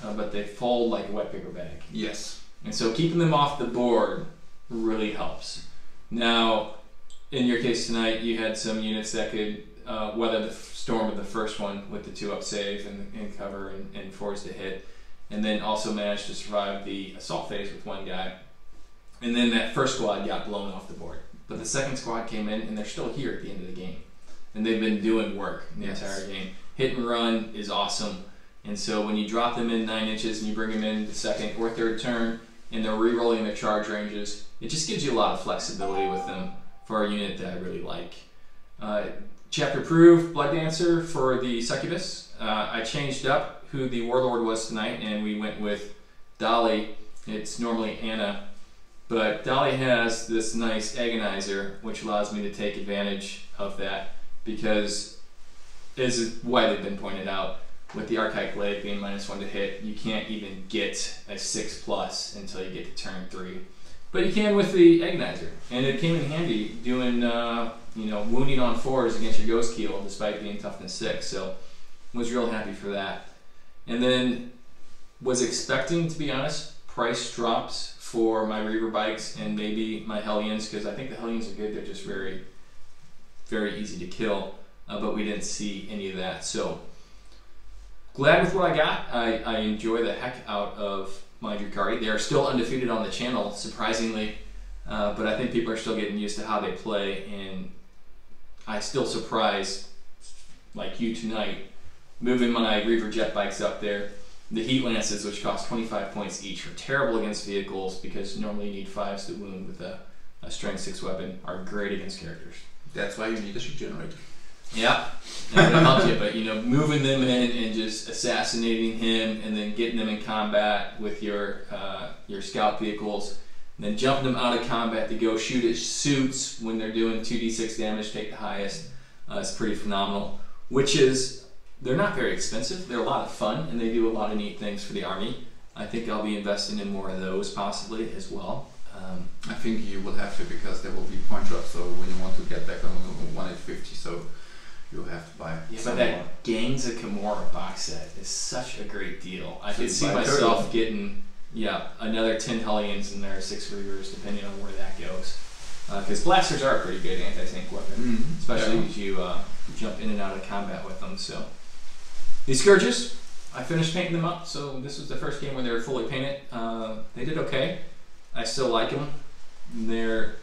but they fold like a wet paper bag. Yes. And so keeping them off the board really helps. Now, in your case tonight, you had some units that could weather the storm of the first one with the 2-up save and cover and force to hit, and then also managed to survive the assault phase with one guy. And then that first squad got blown off the board. But the second squad came in, and they're still here at the end of the game. And they've been doing work the entire game. Hit and run is awesome. And so when you drop them in 9 inches and you bring them in the second or third turn, and they're re-rolling their charge ranges, it just gives you a lot of flexibility with them for a unit that I really like. Chapter Approved Blood Dancer for the Succubus. I changed up who the Warlord was tonight, and we went with Dolly. It's normally Anna. But Dolly has this nice agonizer, which allows me to take advantage of that because, as is widely been pointed out, with the Archaic Blade being -1 to hit, you can't even get a 6+ until you get to turn 3. But you can with the agonizer, and it came in handy doing wounding on 4s against your Ghost Keel despite being toughness 6. So was real happy for that. And then was expecting, to be honest, price drops for my Reaver bikes and maybe my Hellions, because I think the Hellions are good. They're just very, very easy to kill, but we didn't see any of that. So glad with what I got. I enjoy the heck out of my Drukhari. They are still undefeated on the channel, surprisingly, but I think people are still getting used to how they play, and I still surprise, like you tonight, moving my Reaver jet bikes up there. The Heat Lances, which cost 25 points each, are terrible against vehicles because normally you need 5s to wound with a strength 6 weapon, are great against characters. That's why you need a shoot generator. Yeah, that helps you, but moving them in and just assassinating him and then getting them in combat with your scout vehicles, and then jumping them out of combat to go shoot at suits when they're doing 2d6 damage, take the highest, is pretty phenomenal. They're not very expensive, they're a lot of fun, and they do a lot of neat things for the army. I think I'll be investing in more of those possibly as well. I think you will have to, because there will be point drops, so when you want to get back on 150, so you'll have to buy but that Gangs of Kimura box set is such a great deal. I could see myself getting another 10 Hellions and there are 6 Reavers, depending on where that goes. Because blasters are a pretty good anti-tank weapon, especially as you jump in and out of combat with them. So these Scourges, I finished painting them up, so this was the first game where they were fully painted. They did okay. I still like them. They're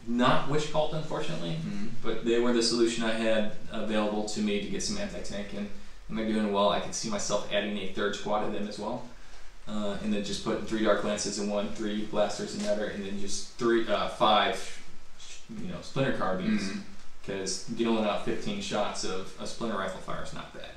not Witch Cult, unfortunately, but they were the solution I had available to me to get some anti-tank, and they're doing well. I could see myself adding a 3rd squad of them as well, and then just putting 3 Dark Lances in one, 3 Blasters in another, and then just 5 Splinter Carbines, because dealing out 15 shots of a Splinter Rifle fire is not bad.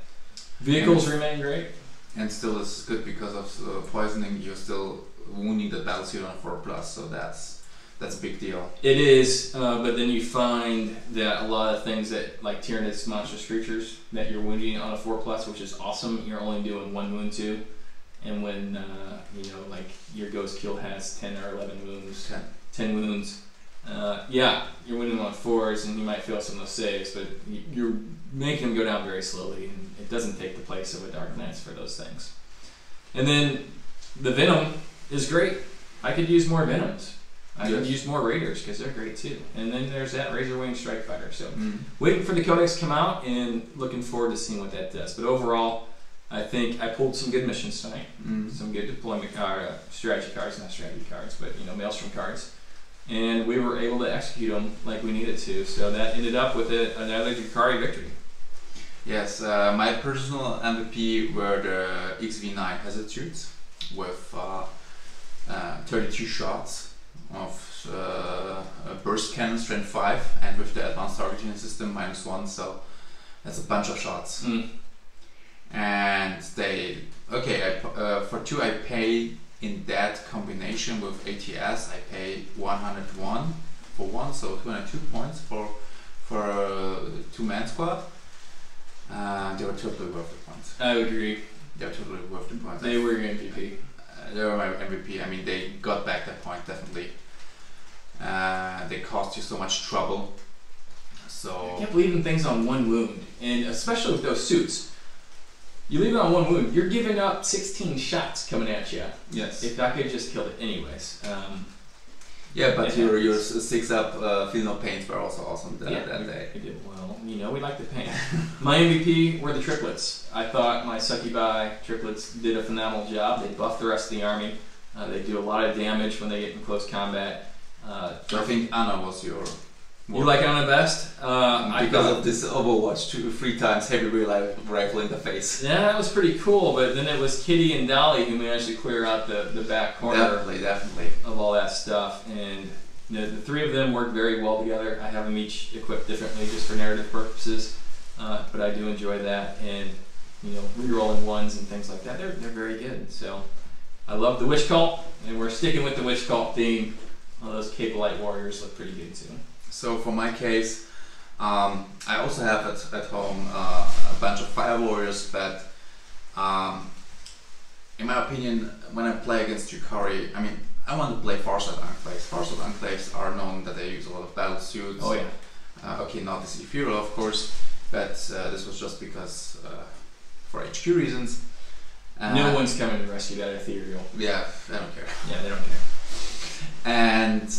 Vehicles remain great. And still it's good because of poisoning, you're still wounding the battlesuit on 4+, so that's a big deal. It is, but then you find that a lot of things that, like Tyrannus monstrous creatures, that you're wounding on a 4+, which is awesome, you're only doing 1 wound to. And when, like your Ghost Kill has 10 or 11 wounds, 10 wounds, you're winning on 4s and you might fail some of those saves, but you're making them go down very slowly, and it doesn't take the place of a Dark Lance for those things. And then the Venom is great. I could use more Venoms. I could use more Raiders because they're great too. And then there's that Razor Wing Strike Fighter. So waiting for the Codex to come out and looking forward to seeing what that does. But overall, I think I pulled some good missions tonight. Some good deployment strategy cards, not strategy cards, but Maelstrom cards. And we were able to execute them like we needed to. So that ended up with another Drukhari victory. Yes, my personal MVP were the XV9 Hazard Suits with 32 shots of burst cannon strength 5, and with the advanced targeting system -1, so that's a bunch of shots. And they for 2 I pay in that combination with ATS. I pay 101 for 1, so 202 points for a 2-man squad. They were totally worth the points. I would agree. They were totally worth the points. They were your MVP. They were my MVP. I mean, they got back that point, definitely. They cost you so much trouble. So I kept leaving things on one wound, and especially with those suits. You leave it on one wound, you're giving up 16 shots coming at you. yes. If I could just killed it anyways. Yeah, but your 6 up feel no pains were also awesome that day. I did well. You know, we like the pain. My MVP were the triplets. I thought my Succubi triplets did a phenomenal job. They buffed the rest of the army. They do a lot of damage when they get in close combat. So I think Anna was your... You like Anna best? Because of this Overwatch 3 times heavy rifle in the face. Yeah, that was pretty cool, but then it was Kitty and Dolly who managed to clear out the back corner Definitely. of all that stuff. And the 3 of them work very well together. I have them each equipped differently just for narrative purposes, but I do enjoy that. And rerolling ones and things like that, they're very good. So I love the Witch Cult, and we're sticking with the Witch Cult theme. Well, those Cape Light Warriors look pretty good too. So for my case, I also have at home a bunch of Fire Warriors, but in my opinion, when I play against Drukhari, I want to play Farsight Enclaves. Farsight Enclaves are known that they use a lot of battle suits. Oh yeah. Okay, not this Ethereal of course, but this was just because for HQ reasons. No one's coming to rescue that Ethereal. Yeah, I don't care. Yeah, they don't care. And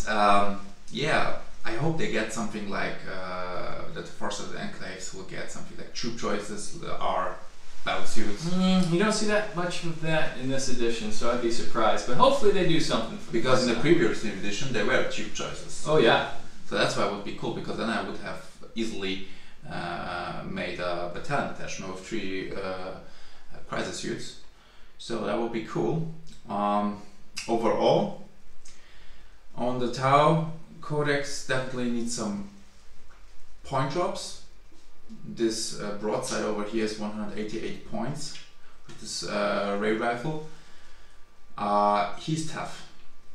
yeah, I hope they get something like that the Farsight Enclaves will get something like troop choices are battle suits. You don't see that much of that in this edition, so I'd be surprised. But hopefully they do something. Because in the previous edition they were troop choices. Oh yeah. So that's why it would be cool, because then I would have easily made a battalion attachment of 3 crisis suits. So that would be cool. Overall, on the Tau Codex definitely needs some point drops. This broadside over here is 188 points with this ray rifle. He's tough,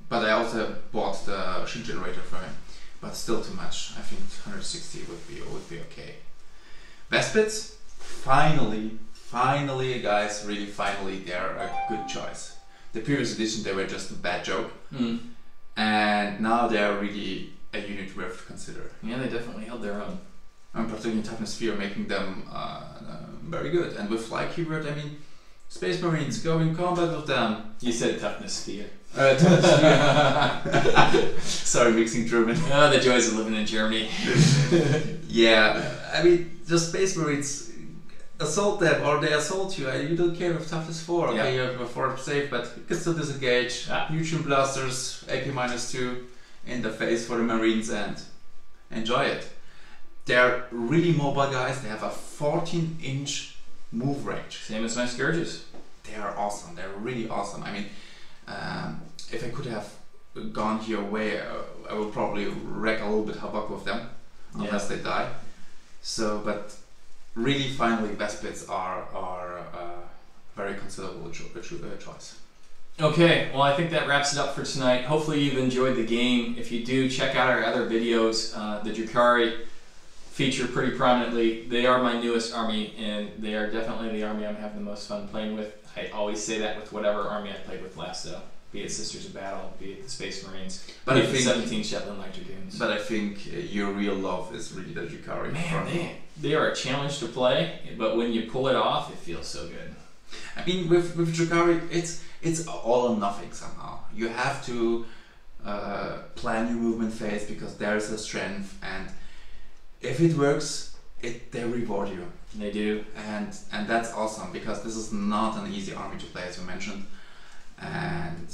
but I also bought the shield generator for him, but still too much. I think 160 would be okay. Vespids, finally guys, really finally, they're a good choice. The previous edition they were just a bad joke. And now they are really a unit worth to consider. Yeah, they definitely held their own. And particularly Toughness Sphere making them very good. And with Fly Keyword, Space Marines, go in combat with them. You said Toughness Sphere. Toughness Sphere. Sorry, mixing German. Oh, the joys of living in Germany. Yeah, the Space Marines assault them, or they assault you. You don't care if Toughness 4, okay, you have a 4 safe, but you can still disengage. Neutron blasters, AP -2 in the face for the Marines, and enjoy it. They're really mobile guys. They have a 14-inch move range. Same as my Scourges. They are awesome. They're really awesome. If I could have gone here away, I would probably wreak a little bit havoc with them, unless they die. So, but really, finally, Vespids are a very considerable choice. Okay, well I think that wraps it up for tonight. Hopefully you've enjoyed the game. If you do, check out our other videos. The Drukhari feature pretty prominently. They are my newest army, and they are definitely the army I'm having the most fun playing with. I always say that with whatever army I played with last, though. Be it Sisters of Battle, be it the Space Marines, but be it the 17 Shetland Light Dragoons. But I think your real love is really the Drukhari. Man, they are a challenge to play, but when you pull it off, it feels so good. With Drukhari, it's all or nothing somehow. You have to plan your movement phase, because there is a strength, and if it works, they reward you. They do. And that's awesome, because this is not an easy army to play, as you mentioned. And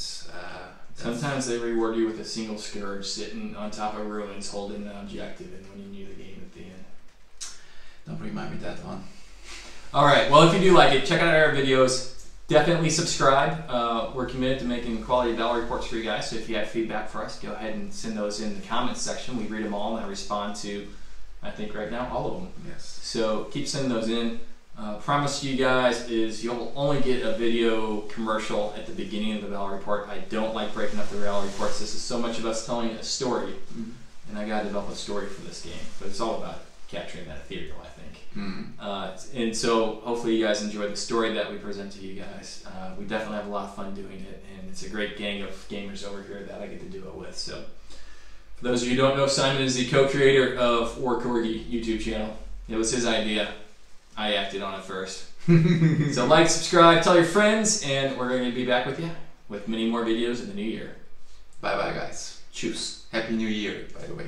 sometimes they reward you with a single Scourge sitting on top of ruins holding the objective and winning you the game at the end. Don't remind me that one. Alright, well if you do like it, check out our videos. Definitely subscribe. We're committed to making quality battle reports for you guys, so if you have feedback for us, go ahead and send those in the comments section. We read them all and I respond to, I think right now, all of them. Yes. So keep sending those in. Promise to you guys is you'll only get a video commercial at the beginning of the battle report. I don't like breaking up the battle reports. This is so much of us telling a story, and I gotta develop a story for this game. But it's all about capturing that ethereal, I think. And so hopefully you guys enjoy the story that we present to you guys. We definitely have a lot of fun doing it, and it's a great gang of gamers over here that I get to do it with. So For those of you who don't know, Simon is the co-creator of War Corgi YouTube channel. It was his idea. I acted on it first. So like, subscribe, tell your friends, and we're going to be back with you with many more videos in the new year. Bye bye, guys. Tschüss. Happy New Year, by the way.